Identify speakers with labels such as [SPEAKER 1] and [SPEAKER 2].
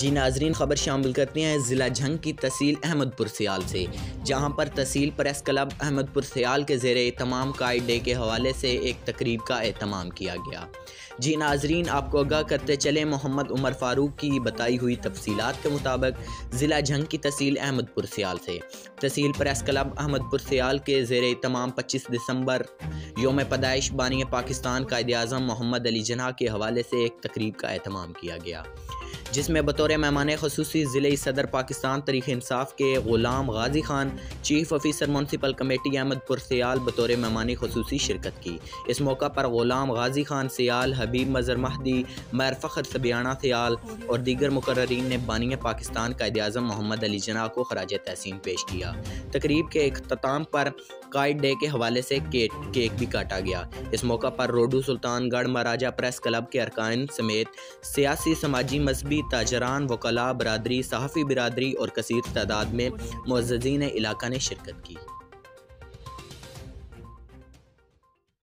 [SPEAKER 1] जी नाजरीन, ख़बर शामिल करते हैं ज़िला झंग की तहसील अहमदपुर सियाल से, जहां पर तहसील प्रेस क्लब अहमदपुर सियाल के ज़ेरे तमाम काइड डे के हवाले से एक तकरीब का एहतमाम किया गया। जी नाजरीन, आपको आगाह करते चले मोहम्मद उमर फ़ारूक की बताई हुई तफसीलात के मुताबिक ज़िला झंग की तहसील अहमदपुर सियाल से तहसील प्रेस क्लब अहमदपुर सियाल के ज़ेरे तमाम 25 दिसंबर योम पैदाइश बानी पाकिस्तान कायद-ए-आज़म मोहम्मद अली जिन्ना के हवाले से एक तकरीब का एहतमाम किया गया, जिसमें बतौर मेहमान ख़ुसूसी ज़िले सदर पाकिस्तान तहरीक इंसाफ के Ghulam Ghazi Khan, chief officer municipal committee Ahmedpur Sial बतौर मेहमान ख़ुसूसी शिरकत की। इस मौका पर ग़ुलाम गाज़ी खान सियाल, हबीब मज़हर महदी, मैर फ़ख्र सबियाना सियाल और दीगर मुकर्ररीन ने बानी पाकिस्तान कायद-ए-आज़म मोहम्मद अली जिन्ना को खराज तहसीन पेश किया। तकरीब के इख्तिताम पर काइड डे के हवाले से केक भी काटा गया। इस मौका पर रोडू सुल्तानगढ़ महाराजा प्रेस क्लब के अरकान समेत सियासी, समाजी, मजहबी, ताजरान, वकला बरादरी, सहाफ़ी बिरादरी और कसीर तादाद में मुअज़्ज़ज़ीन इलाका ने शिरकत की।